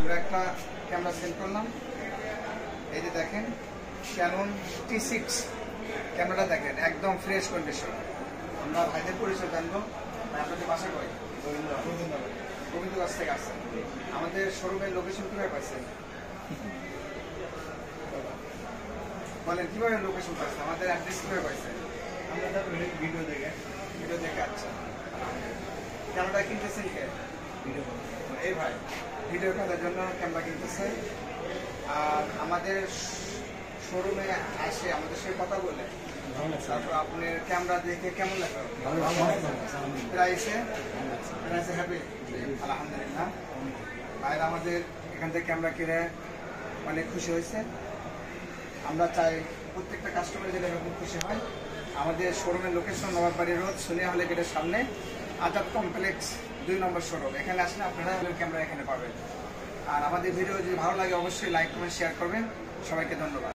আমরা একটা camera sell করলাম, এই যে দেখেন ক্যানন T6 ক্যামেরাটা দেখেন একদম ফ্রেশ কন্ডিশন। আমরা ভাইদের পরিচয় জানবো। আপনাদের বাসা কই? গোবিন্দগঞ্জ থেকে আসছেন। আমাদের শোরুমের লোকেশন কিভাবে পাইছেন বলেন, কিভাবে লোকেশন পাইছেন, আমাদের অ্যাড্রেস কিভাবে পাইছেন? আমরা ভিডিও দেখে। আচ্ছা, ক্যামেরা কিনতেছেন কে? এই ভাই ভিডিও করার জন্য ক্যামেরা কিনতেছে। আর আমাদের শোরুমে আসে, আমাদের সাথে কথা বলে, তারপর আপনার ক্যামেরা দেখে কেমন লাগে? প্রাইসে হ্যাপি, আলহামদুলিল্লাহ। ভাইরা আমাদের এখান থেকে ক্যামেরা কিনে অনেক খুশি হয়েছে। আমরা চাই প্রত্যেকটা কাস্টমার যেটা এরকম খুশি হয়। আমাদের শোরুমের লোকেশন নবাববাড়ি রোড, সোনিয়া হলে গেটের সামনে, আজাদ কমপ্লেক্স 2 নম্বর শোরুম। এখানে আসলে আপনারা ক্যামেরা এখানে পাবেন। আর আমাদের ভিডিও যদি ভালো লাগে অবশ্যই লাইক কমেন্ট শেয়ার করবেন। সবাইকে ধন্যবাদ।